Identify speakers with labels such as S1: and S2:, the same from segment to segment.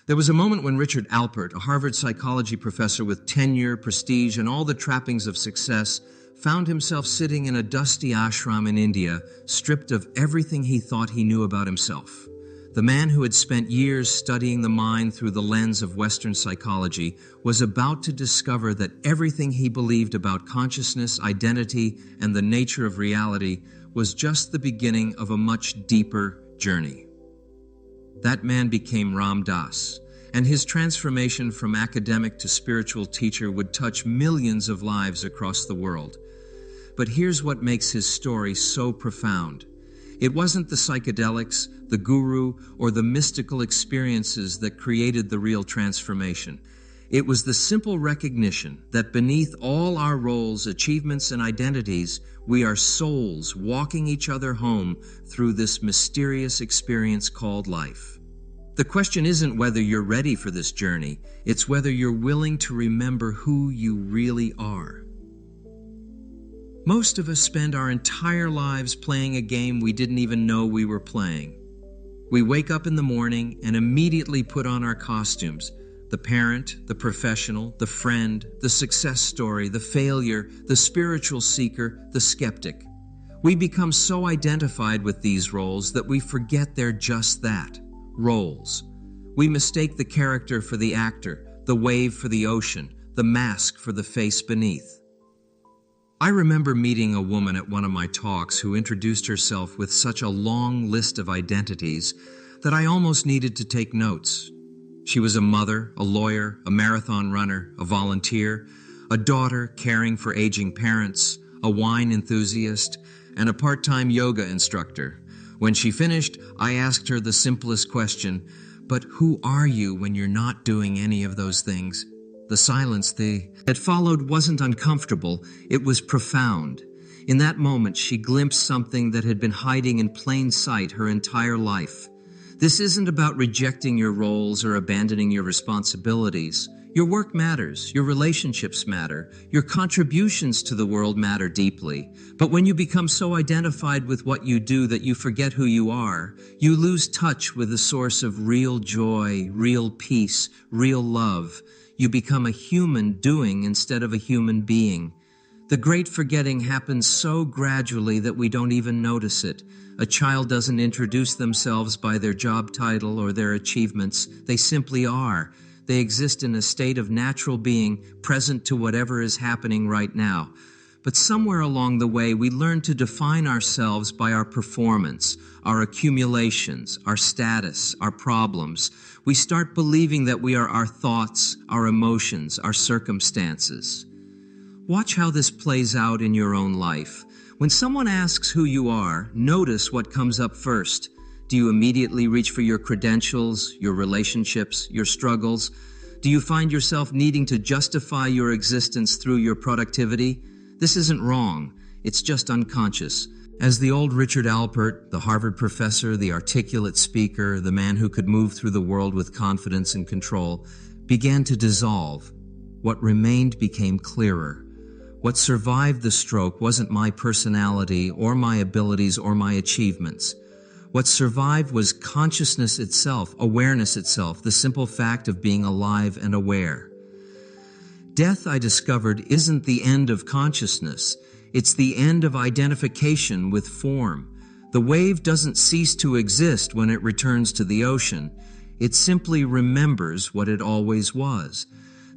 S1: There was a moment when Richard Alpert, a Harvard psychology professor with tenure, prestige, and all the trappings of success, found himself sitting in a dusty ashram in India, stripped of everything he thought he knew about himself. The man who had spent years studying the mind through the lens of Western psychology was about to discover that everything he believed about consciousness, identity, and the nature of reality was just the beginning of a much deeper journey. That man became Ram Dass, and his transformation from academic to spiritual teacher would touch millions of lives across the world. But here's what makes his story so profound. It wasn't the psychedelics, the guru, or the mystical experiences that created the real transformation. It was the simple recognition that beneath all our roles, achievements, and identities, we are souls walking each other home through this mysterious experience called life. The question isn't whether you're ready for this journey, it's whether you're willing to remember who you really are. Most of us spend our entire lives playing a game we didn't even know we were playing. We wake up in the morning and immediately put on our costumes. The parent, the professional, the friend, the success story, the failure, the spiritual seeker, the skeptic. We become so identified with these roles that we forget they're just that, roles. We mistake the character for the actor, the wave for the ocean, the mask for the face beneath. I remember meeting a woman at one of my talks who introduced herself with such a long list of identities that I almost needed to take notes. She was a mother, a lawyer, a marathon runner, a volunteer, a daughter caring for aging parents, a wine enthusiast, and a part-time yoga instructor. When she finished, I asked her the simplest question, but who are you when you're not doing any of those things? The silence that followed wasn't uncomfortable, it was profound. In that moment, she glimpsed something that had been hiding in plain sight her entire life. This isn't about rejecting your roles or abandoning your responsibilities. Your work matters, your relationships matter, your contributions to the world matter deeply. But when you become so identified with what you do that you forget who you are, you lose touch with the source of real joy, real peace, real love. You become a human doing instead of a human being. The great forgetting happens so gradually that we don't even notice it. A child doesn't introduce themselves by their job title or their achievements. They simply are. They exist in a state of natural being, present to whatever is happening right now. But somewhere along the way, we learn to define ourselves by our performance, our accumulations, our status, our problems. We start believing that we are our thoughts, our emotions, our circumstances. Watch how this plays out in your own life. When someone asks who you are, notice what comes up first. Do you immediately reach for your credentials, your relationships, your struggles? Do you find yourself needing to justify your existence through your productivity? This isn't wrong, it's just unconscious. As the old Richard Alpert, the Harvard professor, the articulate speaker, the man who could move through the world with confidence and control, began to dissolve, what remained became clearer. What survived the stroke wasn't my personality or my abilities or my achievements. What survived was consciousness itself, awareness itself, the simple fact of being alive and aware. Death, I discovered, isn't the end of consciousness. It's the end of identification with form. The wave doesn't cease to exist when it returns to the ocean. It simply remembers what it always was.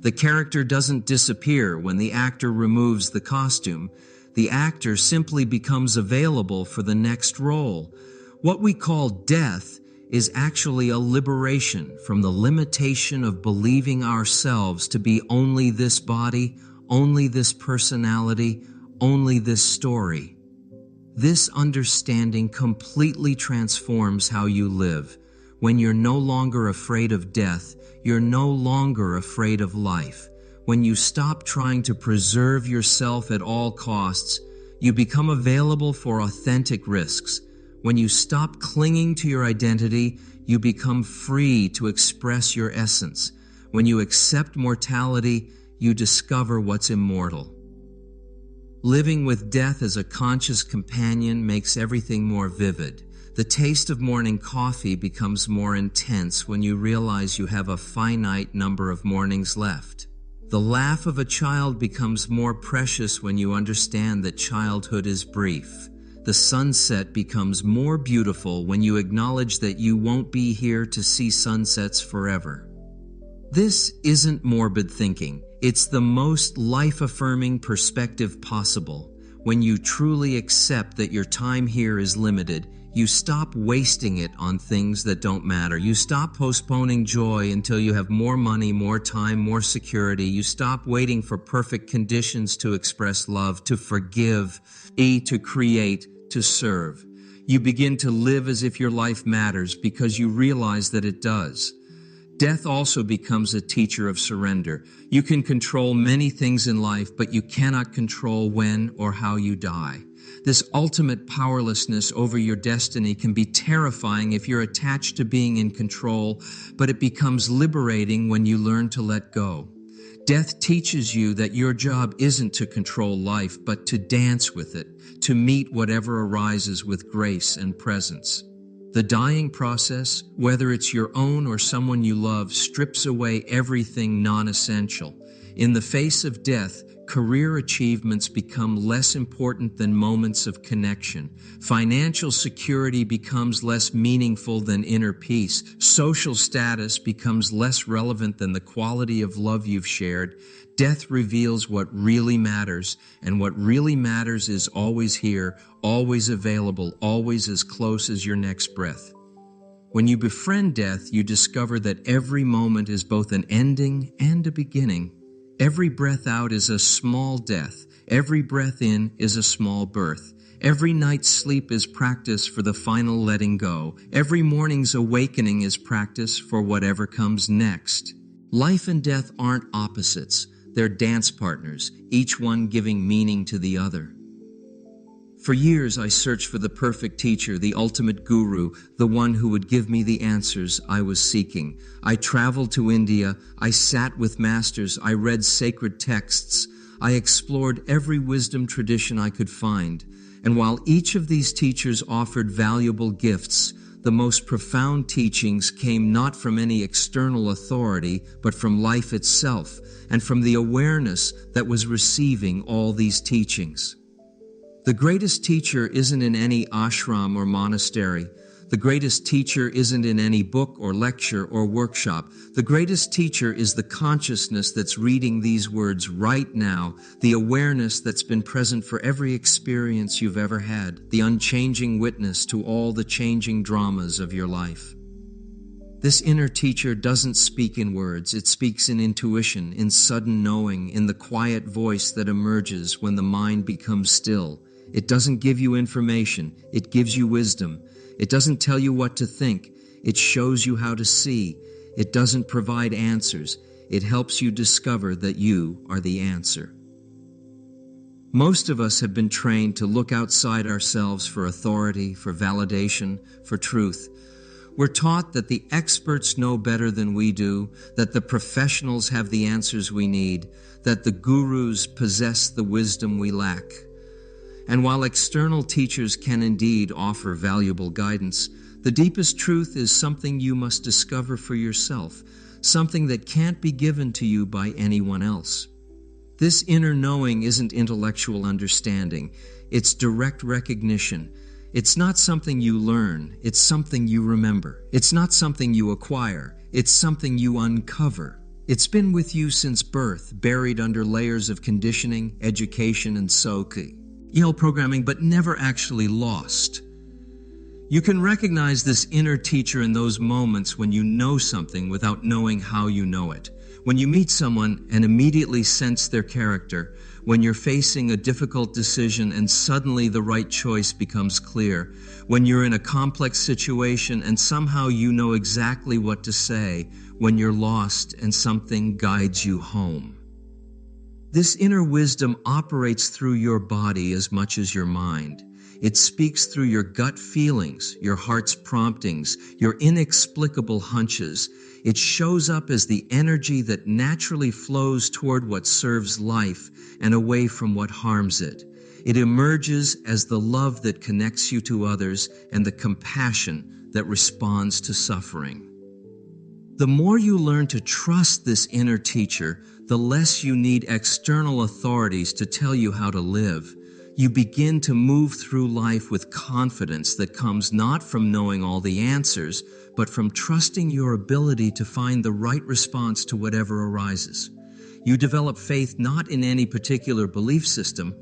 S1: The character doesn't disappear when the actor removes the costume. The actor simply becomes available for the next role. What we call death is actually a liberation from the limitation of believing ourselves to be only this body, only this personality, only this story. This understanding completely transforms how you live. When you're no longer afraid of death, you're no longer afraid of life. When you stop trying to preserve yourself at all costs, you become available for authentic risks. When you stop clinging to your identity, you become free to express your essence. When you accept mortality, you discover what's immortal. Living with death as a conscious companion makes everything more vivid. The taste of morning coffee becomes more intense when you realize you have a finite number of mornings left. The laugh of a child becomes more precious when you understand that childhood is brief. The sunset becomes more beautiful when you acknowledge that you won't be here to see sunsets forever. This isn't morbid thinking. It's the most life-affirming perspective possible. When you truly accept that your time here is limited, you stop wasting it on things that don't matter. You stop postponing joy until you have more money, more time, more security. You stop waiting for perfect conditions to express love, to forgive, to create, to serve. You begin to live as if your life matters because you realize that it does. Death also becomes a teacher of surrender. You can control many things in life, but you cannot control when or how you die. This ultimate powerlessness over your destiny can be terrifying if you're attached to being in control, but it becomes liberating when you learn to let go. Death teaches you that your job isn't to control life, but to dance with it, to meet whatever arises with grace and presence. The dying process, whether it's your own or someone you love, strips away everything non-essential. In the face of death, career achievements become less important than moments of connection. Financial security becomes less meaningful than inner peace. Social status becomes less relevant than the quality of love you've shared. Death reveals what really matters, and what really matters is always here, always available, always as close as your next breath. When you befriend death, you discover that every moment is both an ending and a beginning. Every breath out is a small death. Every breath in is a small birth. Every night's sleep is practice for the final letting go. Every morning's awakening is practice for whatever comes next. Life and death aren't opposites. They're dance partners, each one giving meaning to the other. For years, I searched for the perfect teacher, the ultimate guru, the one who would give me the answers I was seeking. I traveled to India, I sat with masters, I read sacred texts, I explored every wisdom tradition I could find. And while each of these teachers offered valuable gifts, the most profound teachings came not from any external authority, but from life itself, and from the awareness that was receiving all these teachings. The greatest teacher isn't in any ashram or monastery. The greatest teacher isn't in any book or lecture or workshop. The greatest teacher is the consciousness that's reading these words right now, the awareness that's been present for every experience you've ever had, the unchanging witness to all the changing dramas of your life. This inner teacher doesn't speak in words. It speaks in intuition, in sudden knowing, in the quiet voice that emerges when the mind becomes still. It doesn't give you information. It gives you wisdom. It doesn't tell you what to think. It shows you how to see. It doesn't provide answers. It helps you discover that you are the answer. Most of us have been trained to look outside ourselves for authority, for validation, for truth. We're taught that the experts know better than we do, that the professionals have the answers we need, that the gurus possess the wisdom we lack. And while external teachers can indeed offer valuable guidance, the deepest truth is something you must discover for yourself, something that can't be given to you by anyone else. This inner knowing isn't intellectual understanding, it's direct recognition. It's not something you learn, it's something you remember. It's not something you acquire, it's something you uncover. It's been with you since birth, buried under layers of conditioning, education, and programming, but never actually lost. You can recognize this inner teacher in those moments when you know something without knowing how you know it. When you meet someone and immediately sense their character, when you're facing a difficult decision and suddenly the right choice becomes clear, when you're in a complex situation and somehow you know exactly what to say, when you're lost and something guides you home. This inner wisdom operates through your body as much as your mind. It speaks through your gut feelings, your heart's promptings, your inexplicable hunches. It shows up as the energy that naturally flows toward what serves life and away from what harms it. It emerges as the love that connects you to others and the compassion that responds to suffering. The more you learn to trust this inner teacher, the less you need external authorities to tell you how to live. You begin to move through life with confidence that comes not from knowing all the answers, but from trusting your ability to find the right response to whatever arises. You develop faith not in any particular belief system,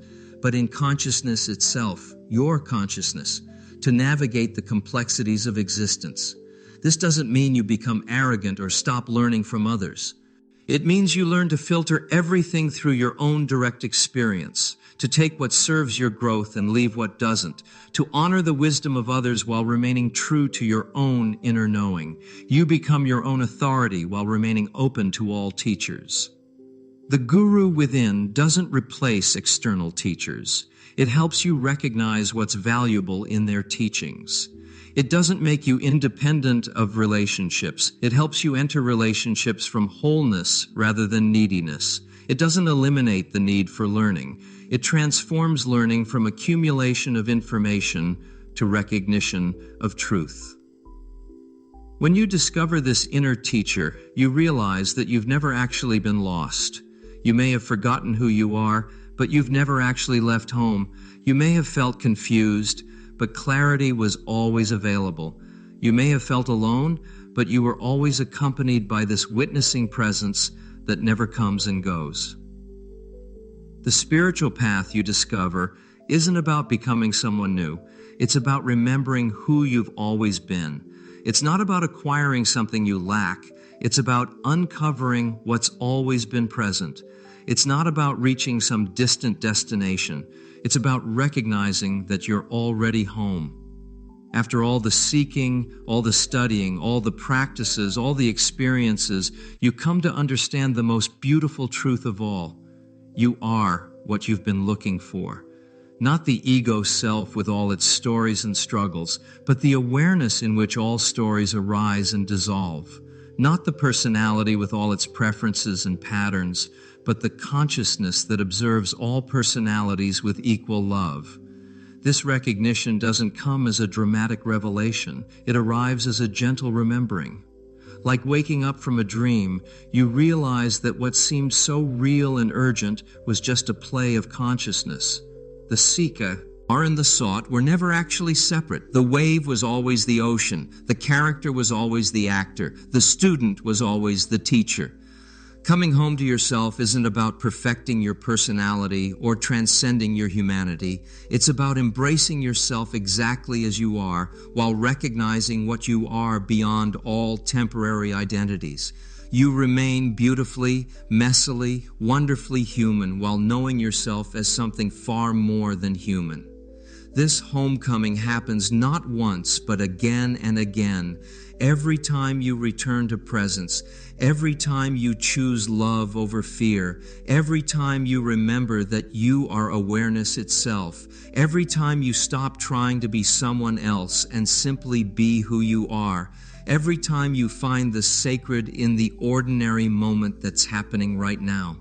S1: but in consciousness itself, your consciousness, to navigate the complexities of existence. This doesn't mean you become arrogant or stop learning from others. It means you learn to filter everything through your own direct experience, to take what serves your growth and leave what doesn't, to honor the wisdom of others while remaining true to your own inner knowing. You become your own authority while remaining open to all teachers. The guru within doesn't replace external teachers. It helps you recognize what's valuable in their teachings. It doesn't make you independent of relationships. It helps you enter relationships from wholeness rather than neediness. It doesn't eliminate the need for learning. It transforms learning from accumulation of information to recognition of truth. When you discover this inner teacher, you realize that you've never actually been lost. You may have forgotten who you are, but you've never actually left home. You may have felt confused, but clarity was always available. You may have felt alone, but you were always accompanied by this witnessing presence that never comes and goes. The spiritual path you discover isn't about becoming someone new. It's about remembering who you've always been. It's not about acquiring something you lack. It's about uncovering what's always been present. It's not about reaching some distant destination. It's about recognizing that you're already home. After all the seeking, all the studying, all the practices, all the experiences, you come to understand the most beautiful truth of all. You are what you've been looking for. Not the ego self with all its stories and struggles, but the awareness in which all stories arise and dissolve. Not the personality with all its preferences and patterns, but the consciousness that observes all personalities with equal love. This recognition doesn't come as a dramatic revelation. It arrives as a gentle remembering. Like waking up from a dream, you realize that what seemed so real and urgent was just a play of consciousness. The seeker and the sought were never actually separate. The wave was always the ocean. The character was always the actor. The student was always the teacher. Coming home to yourself isn't about perfecting your personality or transcending your humanity. It's about embracing yourself exactly as you are while recognizing what you are beyond all temporary identities. You remain beautifully, messily, wonderfully human while knowing yourself as something far more than human. This homecoming happens not once, but again and again. Every time you return to presence, every time you choose love over fear, every time you remember that you are awareness itself, every time you stop trying to be someone else and simply be who you are, every time you find the sacred in the ordinary moment that's happening right now,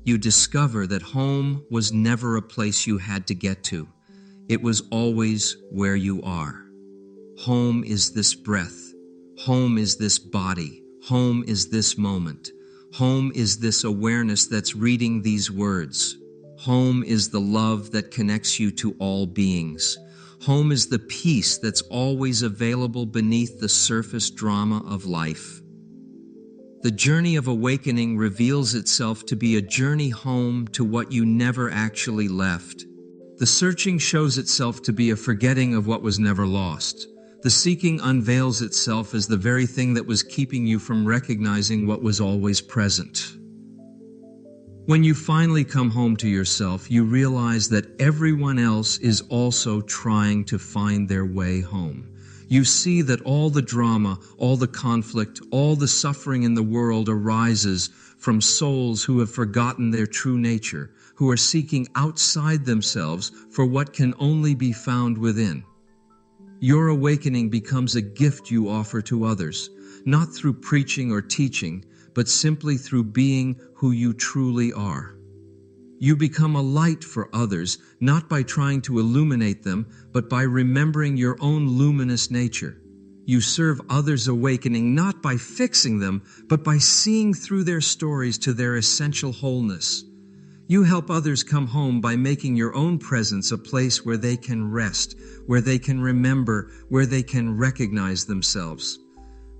S1: you discover that home was never a place you had to get to. It was always where you are. Home is this breath. Home is this body. Home is this moment. Home is this awareness that's reading these words. Home is the love that connects you to all beings. Home is the peace that's always available beneath the surface drama of life. The journey of awakening reveals itself to be a journey home to what you never actually left. The searching shows itself to be a forgetting of what was never lost. The seeking unveils itself as the very thing that was keeping you from recognizing what was always present. When you finally come home to yourself, you realize that everyone else is also trying to find their way home. You see that all the drama, all the conflict, all the suffering in the world arises from souls who have forgotten their true nature, who are seeking outside themselves for what can only be found within. Your awakening becomes a gift you offer to others, not through preaching or teaching, but simply through being who you truly are. You become a light for others, not by trying to illuminate them, but by remembering your own luminous nature. You serve others' awakening not by fixing them, but by seeing through their stories to their essential wholeness. You help others come home by making your own presence a place where they can rest, where they can remember, where they can recognize themselves.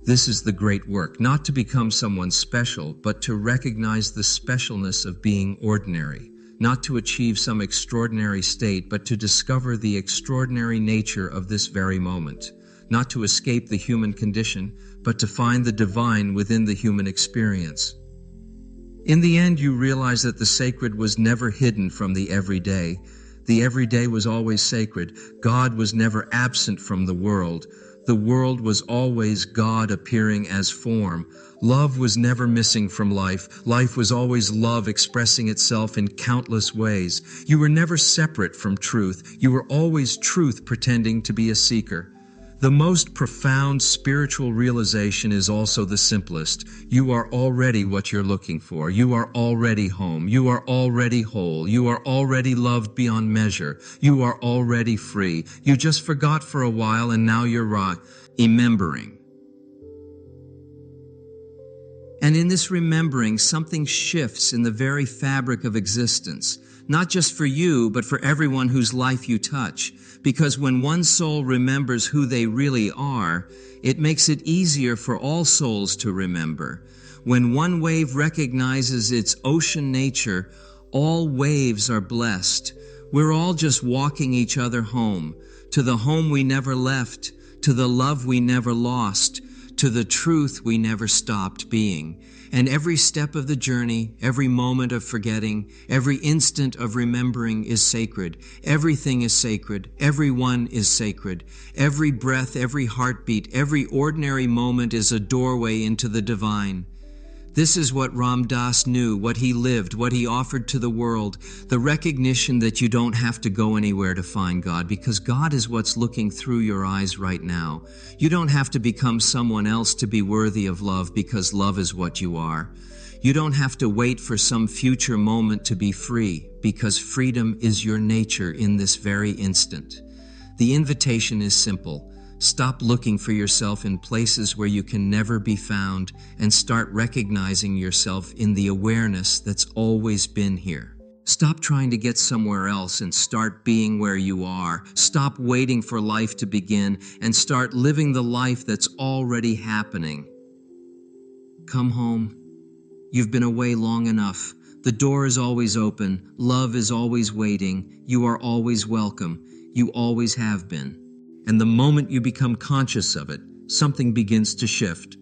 S1: This is the great work, not to become someone special, but to recognize the specialness of being ordinary, not to achieve some extraordinary state, but to discover the extraordinary nature of this very moment, not to escape the human condition, but to find the divine within the human experience. In the end, you realize that the sacred was never hidden from the everyday. The everyday was always sacred. God was never absent from the world. The world was always God appearing as form. Love was never missing from life. Life was always love expressing itself in countless ways. You were never separate from truth. You were always truth pretending to be a seeker. The most profound spiritual realization is also the simplest. You are already what you're looking for. You are already home. You are already whole. You are already loved beyond measure. You are already free. You just forgot for a while and now you're remembering. And in this remembering, something shifts in the very fabric of existence, not just for you, but for everyone whose life you touch. Because when one soul remembers who they really are, it makes it easier for all souls to remember. When one wave recognizes its ocean nature, all waves are blessed. We're all just walking each other home, to the home we never left, to the love we never lost, to the truth we never stopped being. And every step of the journey, every moment of forgetting, every instant of remembering is sacred. Everything is sacred. Everyone is sacred. Every breath, every heartbeat, every ordinary moment is a doorway into the divine. This is what Ram Dass knew, what he lived, what he offered to the world, the recognition that you don't have to go anywhere to find God, because God is what's looking through your eyes right now. You don't have to become someone else to be worthy of love, because love is what you are. You don't have to wait for some future moment to be free, because freedom is your nature in this very instant. The invitation is simple. Stop looking for yourself in places where you can never be found and start recognizing yourself in the awareness that's always been here. Stop trying to get somewhere else and start being where you are. Stop waiting for life to begin and start living the life that's already happening. Come home. You've been away long enough. The door is always open. Love is always waiting. You are always welcome. You always have been. And the moment you become conscious of it, something begins to shift.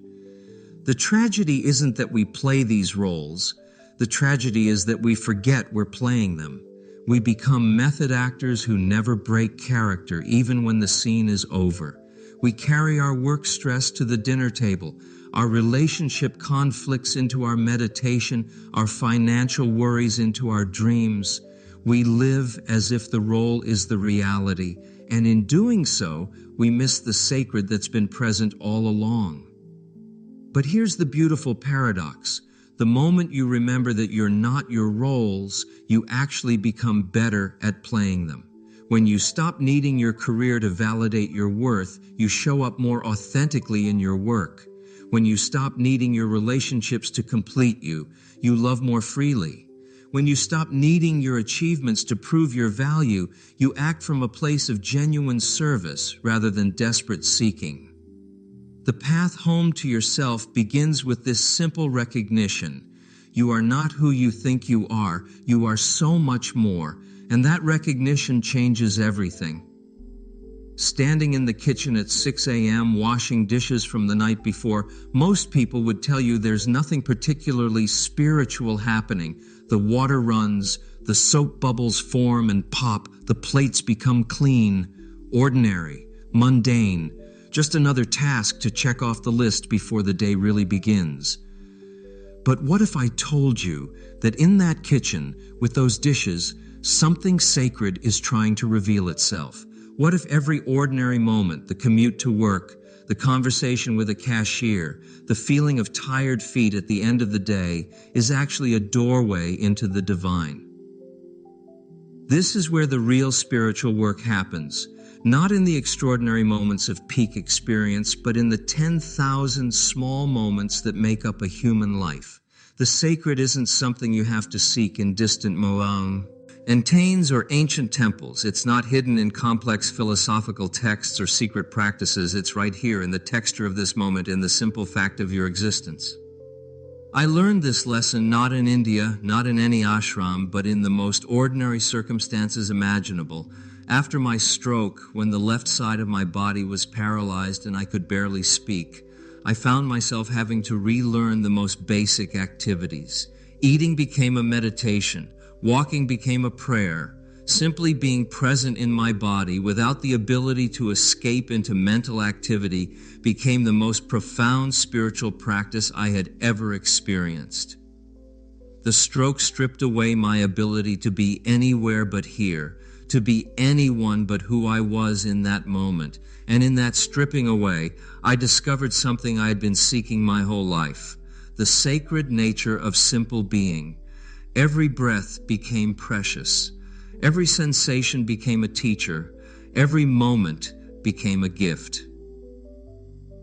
S1: The tragedy isn't that we play these roles. The tragedy is that we forget we're playing them. We become method actors who never break character, even when the scene is over. We carry our work stress to the dinner table, our relationship conflicts into our meditation, our financial worries into our dreams. We live as if the role is the reality, and in doing so, we miss the sacred that's been present all along. But here's the beautiful paradox. The moment you remember that you're not your roles, you actually become better at playing them. When you stop needing your career to validate your worth, you show up more authentically in your work. When you stop needing your relationships to complete you, you love more freely. When you stop needing your achievements to prove your value, you act from a place of genuine service rather than desperate seeking. The path home to yourself begins with this simple recognition. You are not who you think you are so much more, and that recognition changes everything. Standing in the kitchen at 6 a.m. washing dishes from the night before, most people would tell you there's nothing particularly spiritual happening. The water runs, the soap bubbles form and pop, the plates become clean, ordinary, mundane, just another task to check off the list before the day really begins. But what if I told you that in that kitchen, with those dishes, something sacred is trying to reveal itself? What if every ordinary moment, the commute to work, the conversation with a cashier, the feeling of tired feet at the end of the day, is actually a doorway into the divine? This is where the real spiritual work happens, not in the extraordinary moments of peak experience, but in the 10,000 small moments that make up a human life. The sacred isn't something you have to seek in distant mountains or ancient temples. It's not hidden in complex philosophical texts or secret practices. It's right here in the texture of this moment, in the simple fact of your existence. I learned this lesson not in India, not in any ashram, but in the most ordinary circumstances imaginable. After my stroke, when the left side of my body was paralyzed and I could barely speak, I found myself having to relearn the most basic activities. Eating became a meditation. Walking became a prayer. Simply being present in my body without the ability to escape into mental activity became the most profound spiritual practice I had ever experienced. The stroke stripped away my ability to be anywhere but here, to be anyone but who I was in that moment. And in that stripping away, I discovered something I had been seeking my whole life: the sacred nature of simple being. Every breath became precious. Every sensation became a teacher. Every moment became a gift.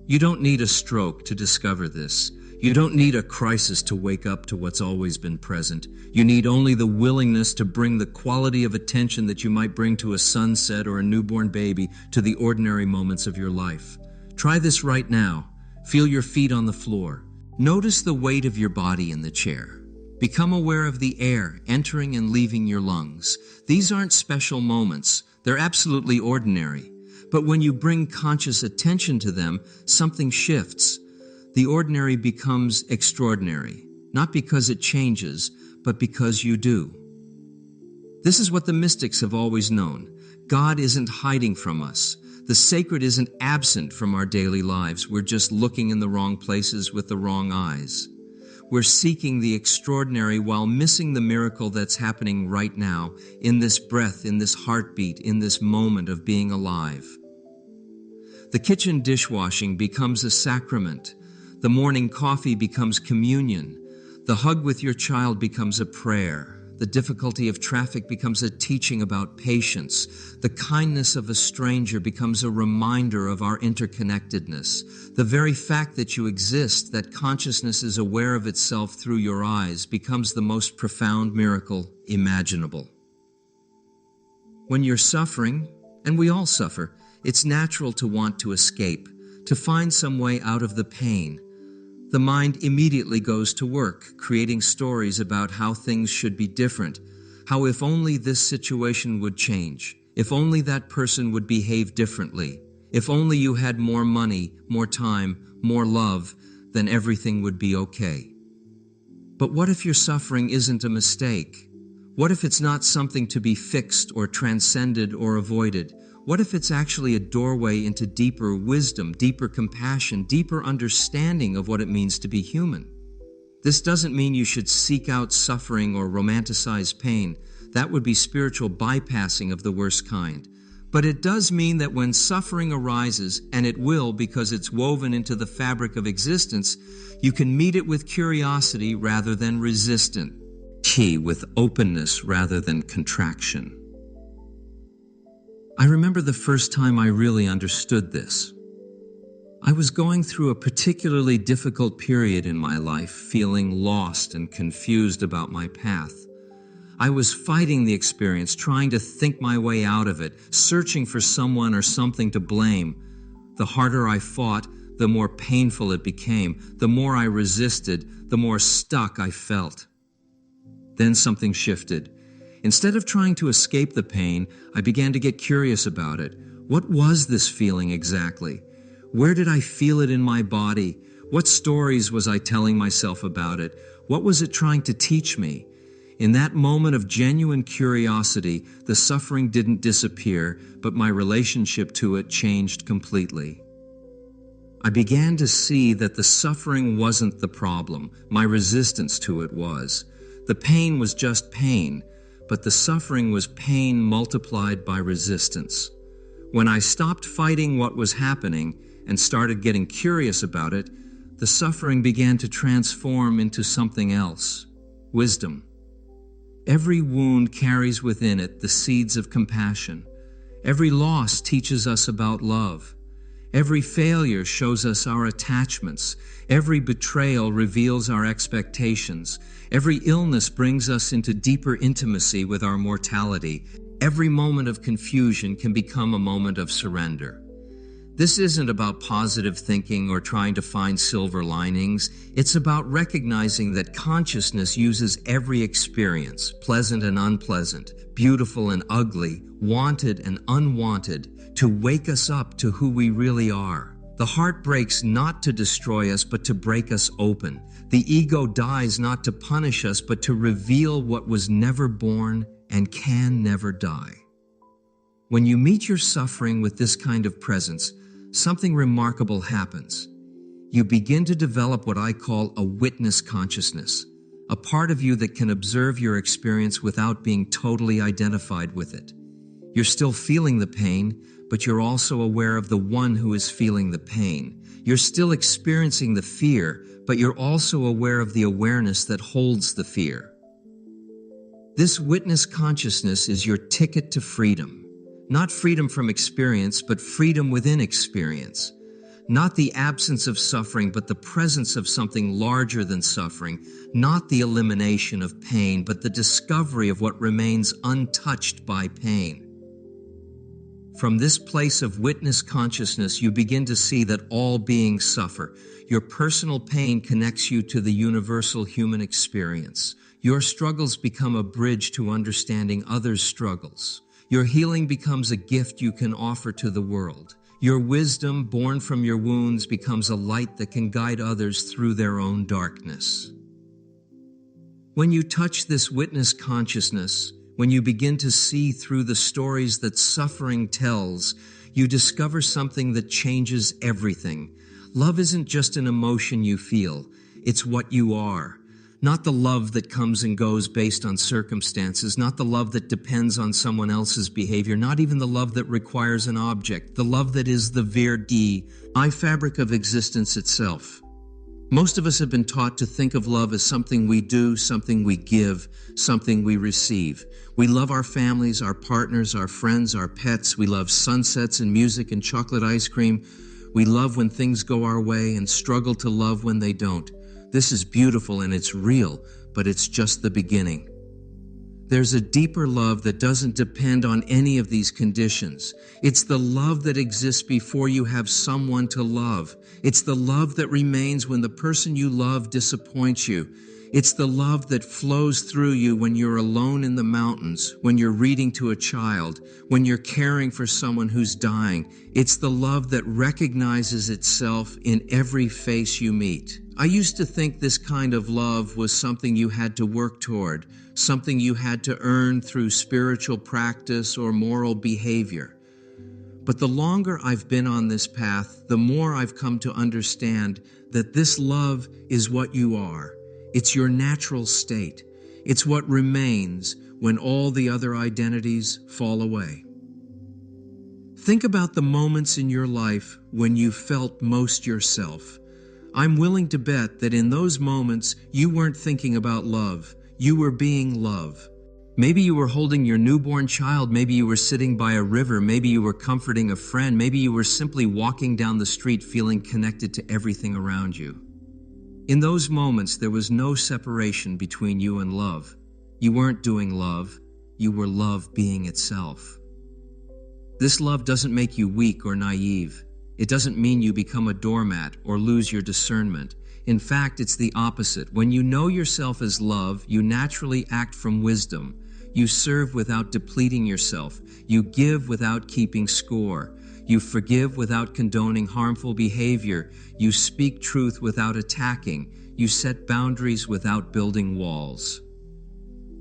S1: You don't need a stroke to discover this. You don't need a crisis to wake up to what's always been present. You need only the willingness to bring the quality of attention that you might bring to a sunset or a newborn baby to the ordinary moments of your life. Try this right now. Feel your feet on the floor. Notice the weight of your body in the chair. Become aware of the air entering and leaving your lungs. These aren't special moments. They're absolutely ordinary. But when you bring conscious attention to them, something shifts. The ordinary becomes extraordinary, not because it changes, but because you do. This is what the mystics have always known. God isn't hiding from us. The sacred isn't absent from our daily lives. We're just looking in the wrong places with the wrong eyes. We're seeking the extraordinary while missing the miracle that's happening right now, in this breath, in this heartbeat, in this moment of being alive. The kitchen dishwashing becomes a sacrament. The morning coffee becomes communion. The hug with your child becomes a prayer. The difficulty of traffic becomes a teaching about patience. The kindness of a stranger becomes a reminder of our interconnectedness. The very fact that you exist, that consciousness is aware of itself through your eyes, becomes the most profound miracle imaginable. When you're suffering, and we all suffer, it's natural to want to escape, to find some way out of the pain. The mind immediately goes to work, creating stories about how things should be different, how if only this situation would change, if only that person would behave differently, if only you had more money, more time, more love, then everything would be okay. But what if your suffering isn't a mistake? What if it's not something to be fixed or transcended or avoided? What if it's actually a doorway into deeper wisdom, deeper compassion, deeper understanding of what it means to be human? This doesn't mean you should seek out suffering or romanticize pain. That would be spiritual bypassing of the worst kind. But it does mean that when suffering arises, and it will because it's woven into the fabric of existence, you can meet it with curiosity rather than resistance, with openness rather than contraction. I remember the first time I really understood this. I was going through a particularly difficult period in my life, feeling lost and confused about my path. I was fighting the experience, trying to think my way out of it, searching for someone or something to blame. The harder I fought, the more painful it became. The more I resisted, the more stuck I felt. Then something shifted. Instead of trying to escape the pain, I began to get curious about it. What was this feeling exactly? Where did I feel it in my body? What stories was I telling myself about it? What was it trying to teach me? In that moment of genuine curiosity, the suffering didn't disappear, but my relationship to it changed completely. I began to see that the suffering wasn't the problem. My resistance to it was. The pain was just pain. But the suffering was pain multiplied by resistance. When I stopped fighting what was happening and started getting curious about it, the suffering began to transform into something else: wisdom. Every wound carries within it the seeds of compassion. Every loss teaches us about love. Every failure shows us our attachments. Every betrayal reveals our expectations. Every illness brings us into deeper intimacy with our mortality. Every moment of confusion can become a moment of surrender. This isn't about positive thinking or trying to find silver linings. It's about recognizing that consciousness uses every experience, pleasant and unpleasant, beautiful and ugly, wanted and unwanted, to wake us up to who we really are. The heart breaks not to destroy us, but to break us open. The ego dies not to punish us, but to reveal what was never born and can never die. When you meet your suffering with this kind of presence, something remarkable happens. You begin to develop what I call a witness consciousness, a part of you that can observe your experience without being totally identified with it. You're still feeling the pain, but you're also aware of the one who is feeling the pain. You're still experiencing the fear, but you're also aware of the awareness that holds the fear. This witness consciousness is your ticket to freedom. Not freedom from experience, but freedom within experience. Not the absence of suffering, but the presence of something larger than suffering. Not the elimination of pain, but the discovery of what remains untouched by pain. From this place of witness consciousness, you begin to see that all beings suffer. Your personal pain connects you to the universal human experience. Your struggles become a bridge to understanding others' struggles. Your healing becomes a gift you can offer to the world. Your wisdom, born from your wounds, becomes a light that can guide others through their own darkness. When you touch this witness consciousness, when you begin to see through the stories that suffering tells, you discover something that changes everything. Love isn't just an emotion you feel, it's what you are. Not the love that comes and goes based on circumstances, not the love that depends on someone else's behavior, not even the love that requires an object, the love that is the fabric of existence itself. Most of us have been taught to think of love as something we do, something we give, something we receive. We love our families, our partners, our friends, our pets. We love sunsets and music and chocolate ice cream. We love when things go our way and struggle to love when they don't. This is beautiful and it's real, but it's just the beginning. There's a deeper love that doesn't depend on any of these conditions. It's the love that exists before you have someone to love. It's the love that remains when the person you love disappoints you. It's the love that flows through you when you're alone in the mountains, when you're reading to a child, when you're caring for someone who's dying. It's the love that recognizes itself in every face you meet. I used to think this kind of love was something you had to work toward, something you had to earn through spiritual practice or moral behavior. But the longer I've been on this path, the more I've come to understand that this love is what you are. It's your natural state. It's what remains when all the other identities fall away. Think about the moments in your life when you felt most yourself. I'm willing to bet that in those moments, you weren't thinking about love. You were being love. Maybe you were holding your newborn child. Maybe you were sitting by a river. Maybe you were comforting a friend. Maybe you were simply walking down the street feeling connected to everything around you. In those moments, there was no separation between you and love. You weren't doing love. You were love being itself. This love doesn't make you weak or naive. It doesn't mean you become a doormat or lose your discernment. In fact, it's the opposite. When you know yourself as love, you naturally act from wisdom. You serve without depleting yourself. You give without keeping score. You forgive without condoning harmful behavior. You speak truth without attacking. You set boundaries without building walls.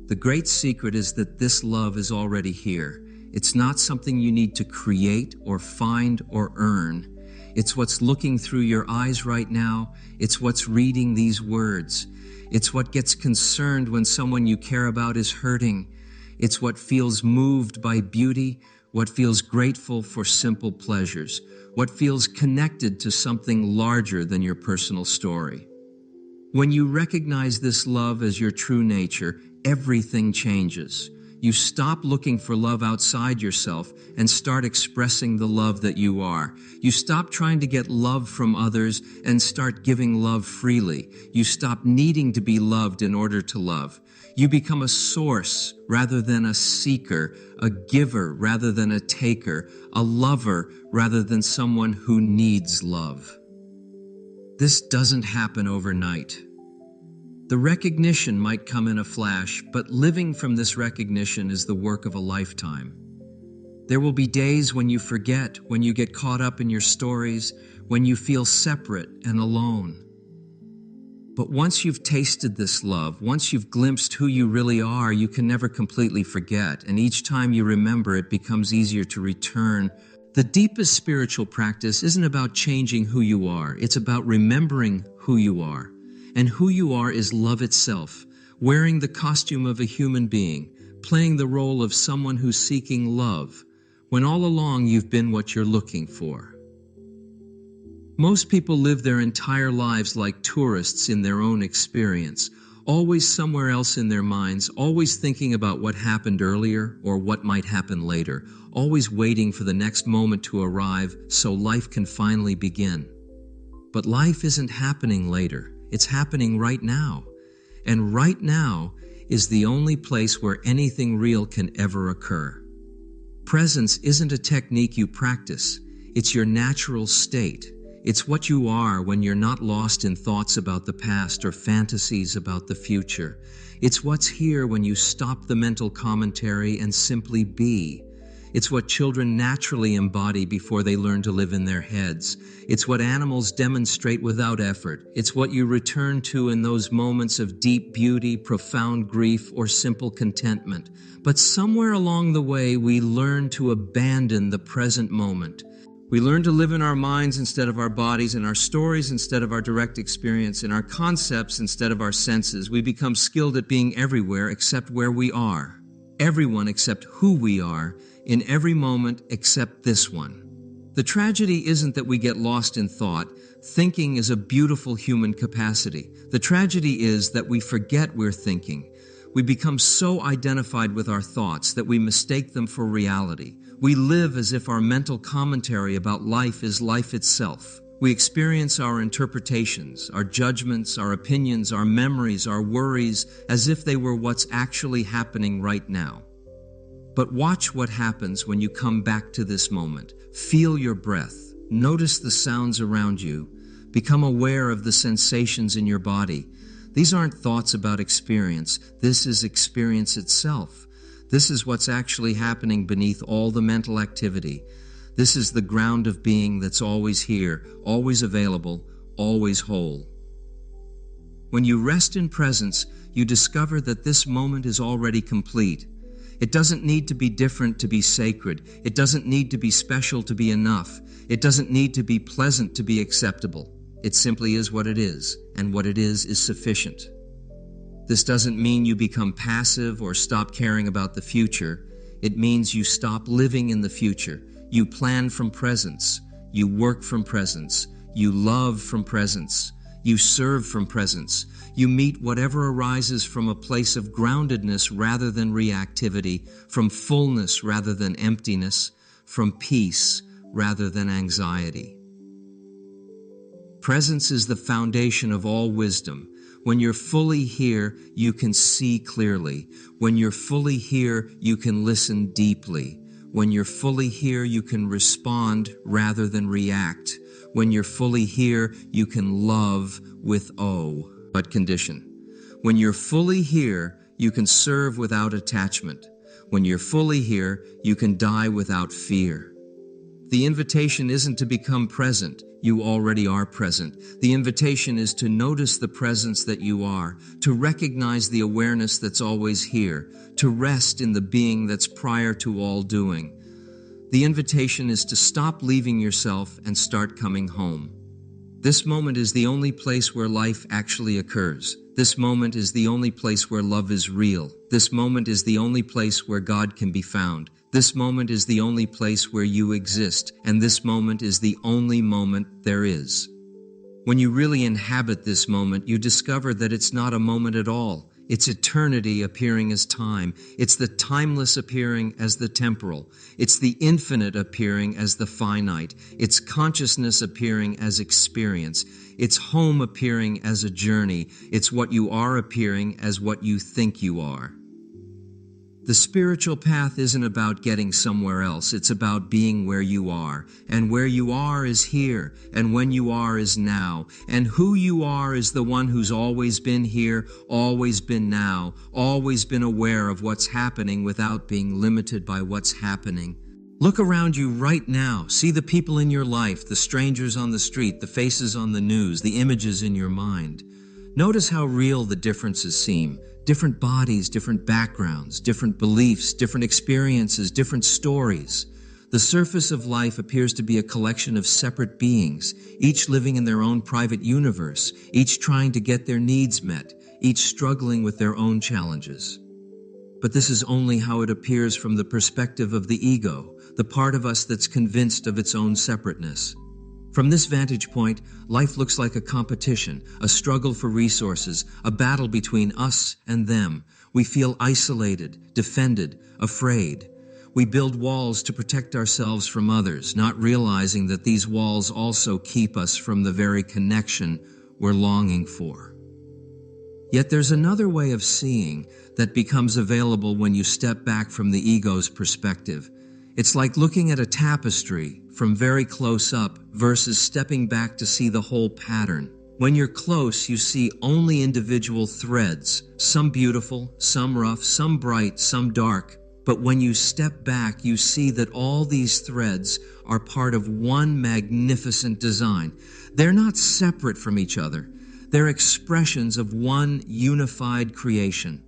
S1: The great secret is that this love is already here. It's not something you need to create or find or earn. It's what's looking through your eyes right now. It's what's reading these words. It's what gets concerned when someone you care about is hurting. It's what feels moved by beauty, what feels grateful for simple pleasures, what feels connected to something larger than your personal story. When you recognize this love as your true nature, everything changes. You stop looking for love outside yourself and start expressing the love that you are. You stop trying to get love from others and start giving love freely. You stop needing to be loved in order to love. You become a source rather than a seeker, a giver rather than a taker, a lover rather than someone who needs love. This doesn't happen overnight. The recognition might come in a flash, but living from this recognition is the work of a lifetime. There will be days when you forget, when you get caught up in your stories, when you feel separate and alone. But once you've tasted this love, once you've glimpsed who you really are, you can never completely forget, and each time you remember, it becomes easier to return. The deepest spiritual practice isn't about changing who you are, it's about remembering who you are. And who you are is love itself, wearing the costume of a human being, playing the role of someone who's seeking love, when all along you've been what you're looking for. Most people live their entire lives like tourists in their own experience, always somewhere else in their minds, always thinking about what happened earlier or what might happen later, always waiting for the next moment to arrive so life can finally begin. But life isn't happening later. It's happening right now. And right now is the only place where anything real can ever occur. Presence isn't a technique you practice. It's your natural state. It's what you are when you're not lost in thoughts about the past or fantasies about the future. It's what's here when you stop the mental commentary and simply be. It's what children naturally embody before they learn to live in their heads. It's what animals demonstrate without effort. It's what you return to in those moments of deep beauty, profound grief, or simple contentment. But somewhere along the way, we learn to abandon the present moment. We learn to live in our minds instead of our bodies, in our stories instead of our direct experience, in our concepts instead of our senses. We become skilled at being everywhere except where we are. Everyone except who we are, in every moment except this one. The tragedy isn't that we get lost in thought. Thinking is a beautiful human capacity. The tragedy is that we forget we're thinking. We become so identified with our thoughts that we mistake them for reality. We live as if our mental commentary about life is life itself. We experience our interpretations, our judgments, our opinions, our memories, our worries, as if they were what's actually happening right now. But watch what happens when you come back to this moment. Feel your breath. Notice the sounds around you. Become aware of the sensations in your body. These aren't thoughts about experience. This is experience itself. This is what's actually happening beneath all the mental activity. This is the ground of being that's always here, always available, always whole. When you rest in presence, you discover that this moment is already complete. It doesn't need to be different to be sacred. It doesn't need to be special to be enough. It doesn't need to be pleasant to be acceptable. It simply is what it is, and what it is sufficient. This doesn't mean you become passive or stop caring about the future. It means you stop living in the future. You plan from presence. You work from presence. You love from presence. You serve from presence. You meet whatever arises from a place of groundedness rather than reactivity, from fullness rather than emptiness, from peace rather than anxiety. Presence is the foundation of all wisdom. When you're fully here, you can see clearly. When you're fully here, you can listen deeply. When you're fully here, you can respond rather than react. When you're fully here, you can love with but condition. When you're fully here, you can serve without attachment. When you're fully here, you can die without fear. The invitation isn't to become present. You already are present. The invitation is to notice the presence that you are, to recognize the awareness that's always here, to rest in the being that's prior to all doing. The invitation is to stop leaving yourself and start coming home. This moment is the only place where life actually occurs. This moment is the only place where love is real. This moment is the only place where God can be found. This moment is the only place where you exist, and this moment is the only moment there is. When you really inhabit this moment, you discover that it's not a moment at all. It's eternity appearing as time. It's the timeless appearing as the temporal. It's the infinite appearing as the finite. It's consciousness appearing as experience. It's home appearing as a journey. It's what you are appearing as what you think you are. The spiritual path isn't about getting somewhere else. It's about being where you are. And where you are is here. And when you are is now. And who you are is the one who's always been here, always been now, always been aware of what's happening without being limited by what's happening. Look around you right now. See the people in your life, the strangers on the street, the faces on the news, the images in your mind. Notice how real the differences seem. Different bodies, different backgrounds, different beliefs, different experiences, different stories. The surface of life appears to be a collection of separate beings, each living in their own private universe, each trying to get their needs met, each struggling with their own challenges. But this is only how it appears from the perspective of the ego, the part of us that's convinced of its own separateness. From this vantage point, life looks like a competition, a struggle for resources, a battle between us and them. We feel isolated, defended, afraid. We build walls to protect ourselves from others, not realizing that these walls also keep us from the very connection we're longing for. Yet there's another way of seeing that becomes available when you step back from the ego's perspective. It's like looking at a tapestry from very close up versus stepping back to see the whole pattern. When you're close, you see only individual threads, some beautiful, some rough, some bright, some dark. But when you step back, you see that all these threads are part of one magnificent design. They're not separate from each other. They're expressions of one unified creation.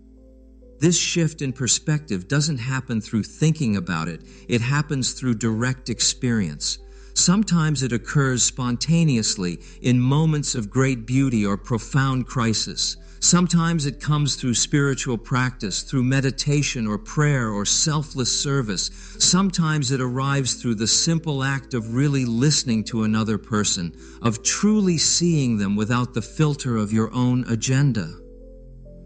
S1: This shift in perspective doesn't happen through thinking about it. It happens through direct experience. Sometimes it occurs spontaneously in moments of great beauty or profound crisis. Sometimes it comes through spiritual practice, through meditation or prayer or selfless service. Sometimes it arrives through the simple act of really listening to another person, of truly seeing them without the filter of your own agenda.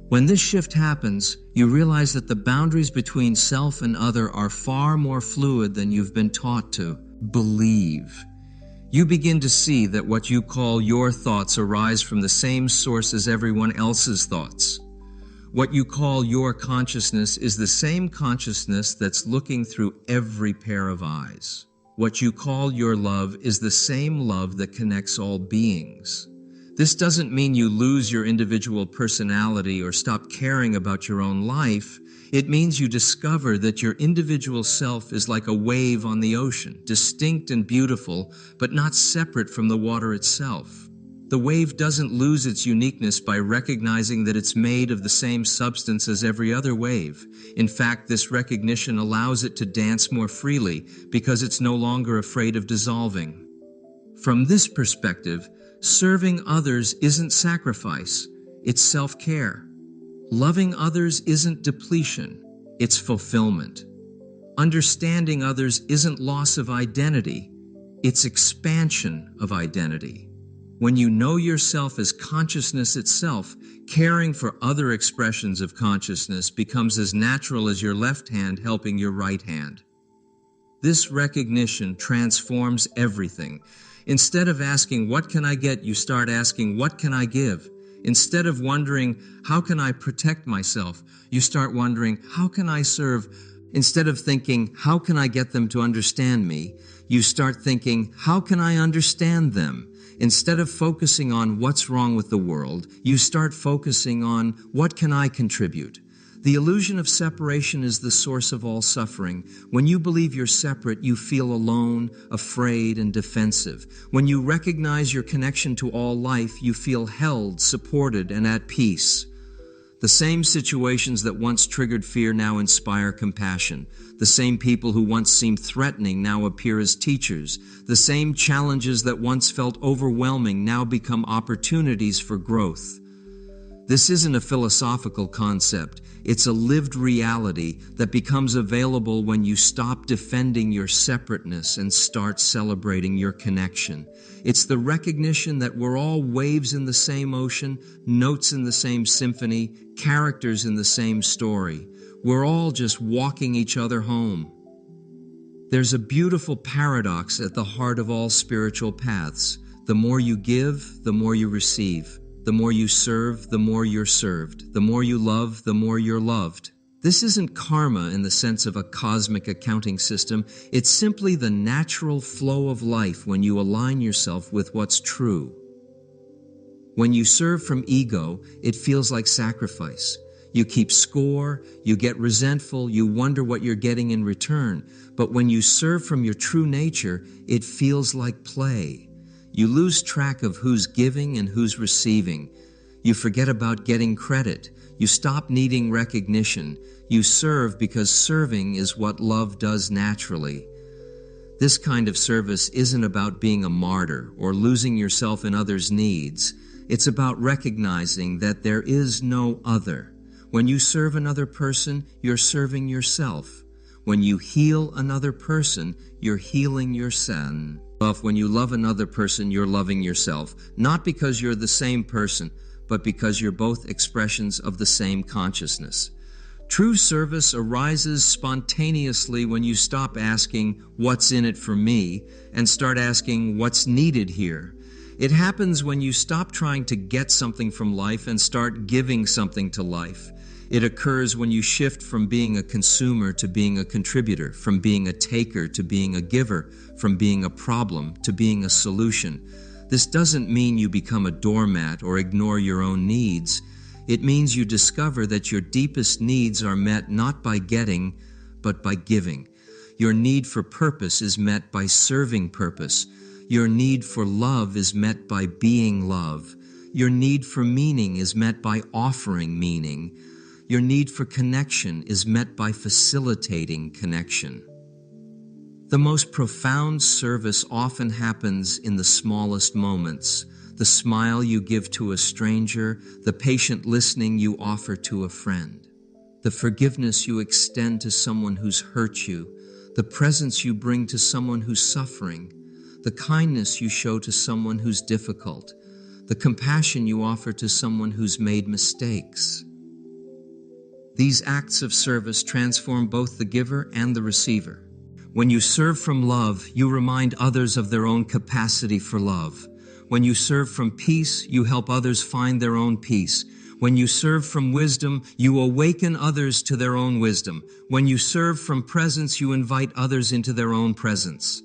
S1: When this shift happens, you realize that the boundaries between self and other are far more fluid than you've been taught to believe. You begin to see that what you call your thoughts arise from the same source as everyone else's thoughts. What you call your consciousness is the same consciousness that's looking through every pair of eyes. What you call your love is the same love that connects all beings. This doesn't mean you lose your individual personality or stop caring about your own life. It means you discover that your individual self is like a wave on the ocean, distinct and beautiful, but not separate from the water itself. The wave doesn't lose its uniqueness by recognizing that it's made of the same substance as every other wave. In fact, this recognition allows it to dance more freely because it's no longer afraid of dissolving. From this perspective, serving others isn't sacrifice, it's self-care. Loving others isn't depletion, it's fulfillment. Understanding others isn't loss of identity, it's expansion of identity. When you know yourself as consciousness itself, caring for other expressions of consciousness becomes as natural as your left hand helping your right hand. This recognition transforms everything. Instead of asking, what can I get, you start asking, what can I give? Instead of wondering, how can I protect myself, you start wondering, how can I serve? Instead of thinking, how can I get them to understand me, you start thinking, how can I understand them? Instead of focusing on what's wrong with the world, you start focusing on, what can I contribute? The illusion of separation is the source of all suffering. When you believe you're separate, you feel alone, afraid, and defensive. When you recognize your connection to all life, you feel held, supported, and at peace. The same situations that once triggered fear now inspire compassion. The same people who once seemed threatening now appear as teachers. The same challenges that once felt overwhelming now become opportunities for growth. This isn't a philosophical concept. It's a lived reality that becomes available when you stop defending your separateness and start celebrating your connection. It's the recognition that we're all waves in the same ocean, notes in the same symphony, characters in the same story. We're all just walking each other home. There's a beautiful paradox at the heart of all spiritual paths. The more you give, the more you receive. The more you serve, the more you're served. The more you love, the more you're loved. This isn't karma in the sense of a cosmic accounting system. It's simply the natural flow of life when you align yourself with what's true. When you serve from ego, it feels like sacrifice. You keep score, you get resentful, you wonder what you're getting in return. But when you serve from your true nature, it feels like play. You lose track of who's giving and who's receiving. You forget about getting credit. You stop needing recognition. You serve because serving is what love does naturally. This kind of service isn't about being a martyr or losing yourself in others' needs. It's about recognizing that there is no other. When you serve another person, you're serving yourself. When you heal another person, you're healing yourself. When you love another person, you're loving yourself, not because you're the same person, but because you're both expressions of the same consciousness. True service arises spontaneously when you stop asking, "What's in it for me?" and start asking, "What's needed here?" It happens when you stop trying to get something from life and start giving something to life. It occurs when you shift from being a consumer to being a contributor, from being a taker to being a giver, from being a problem to being a solution. This doesn't mean you become a doormat or ignore your own needs. It means you discover that your deepest needs are met not by getting, but by giving. Your need for purpose is met by serving purpose. Your need for love is met by being love. Your need for meaning is met by offering meaning. Your need for connection is met by facilitating connection. The most profound service often happens in the smallest moments. The smile you give to a stranger, the patient listening you offer to a friend, the forgiveness you extend to someone who's hurt you, the presence you bring to someone who's suffering, the kindness you show to someone who's difficult, the compassion you offer to someone who's made mistakes. These acts of service transform both the giver and the receiver. When you serve from love, you remind others of their own capacity for love. When you serve from peace, you help others find their own peace. When you serve from wisdom, you awaken others to their own wisdom. When you serve from presence, you invite others into their own presence.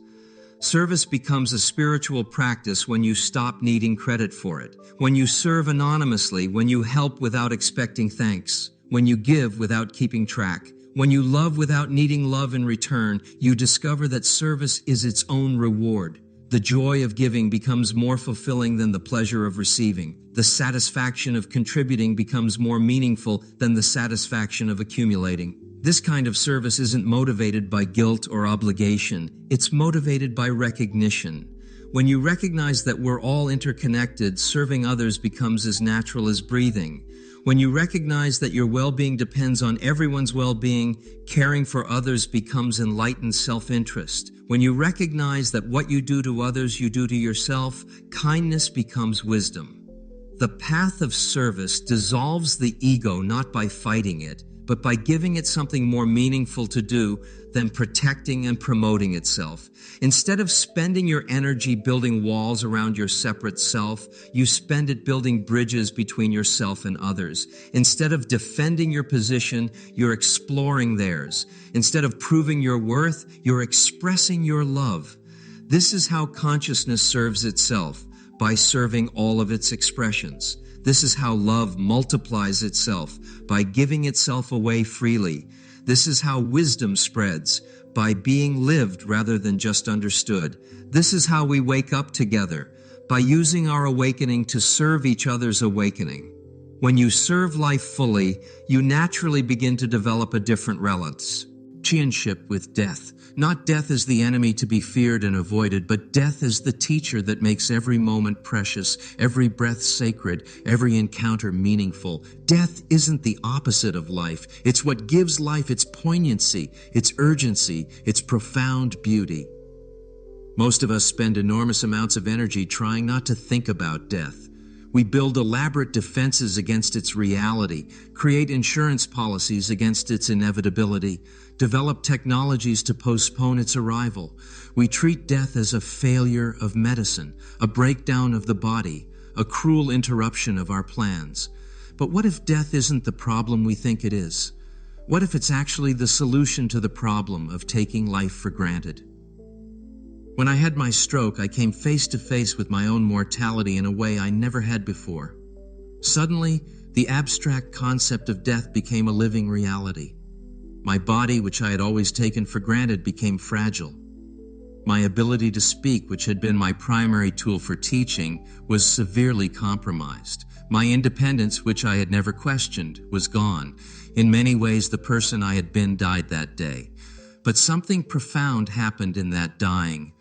S1: Service becomes a spiritual practice when you stop needing credit for it. When you serve anonymously, when you help without expecting thanks. When you give without keeping track, when you love without needing love in return, you discover that service is its own reward. The joy of giving becomes more fulfilling than the pleasure of receiving. The satisfaction of contributing becomes more meaningful than the satisfaction of accumulating. This kind of service isn't motivated by guilt or obligation. It's motivated by recognition. When you recognize that we're all interconnected, serving others becomes as natural as breathing. When you recognize that your well-being depends on everyone's well-being, caring for others becomes enlightened self-interest. When you recognize that what you do to others, you do to yourself, kindness becomes wisdom. The path of service dissolves the ego not by fighting it, but by giving it something more meaningful to do than protecting and promoting itself. Instead of spending your energy building walls around your separate self, you spend it building bridges between yourself and others. Instead of defending your position, you're exploring theirs. Instead of proving your worth, you're expressing your love. This is how consciousness serves itself, by serving all of its expressions. This is how love multiplies itself, by giving itself away freely. This is how wisdom spreads, by being lived rather than just understood. This is how we wake up together, by using our awakening to serve each other's awakening. When you serve life fully, you naturally begin to develop a different relance. Kinship with death. Not death as the enemy to be feared and avoided, but death as the teacher that makes every moment precious, every breath sacred, every encounter meaningful. Death isn't the opposite of life. It's what gives life its poignancy, its urgency, its profound beauty. Most of us spend enormous amounts of energy trying not to think about death. We build elaborate defenses against its reality, create insurance policies against its inevitability, develop technologies to postpone its arrival. We treat death as a failure of medicine, a breakdown of the body, a cruel interruption of our plans. But what if death isn't the problem we think it is? What if it's actually the solution to the problem of taking life for granted? When I had my stroke, I came face to face with my own mortality in a way I never had before. Suddenly, the abstract concept of death became a living reality. My body, which I had always taken for granted, became fragile. My ability to speak, which had been my primary tool for teaching, was severely compromised. My independence, which I had never questioned, was gone. In many ways, the person I had been died that day. But something profound happened in that dying.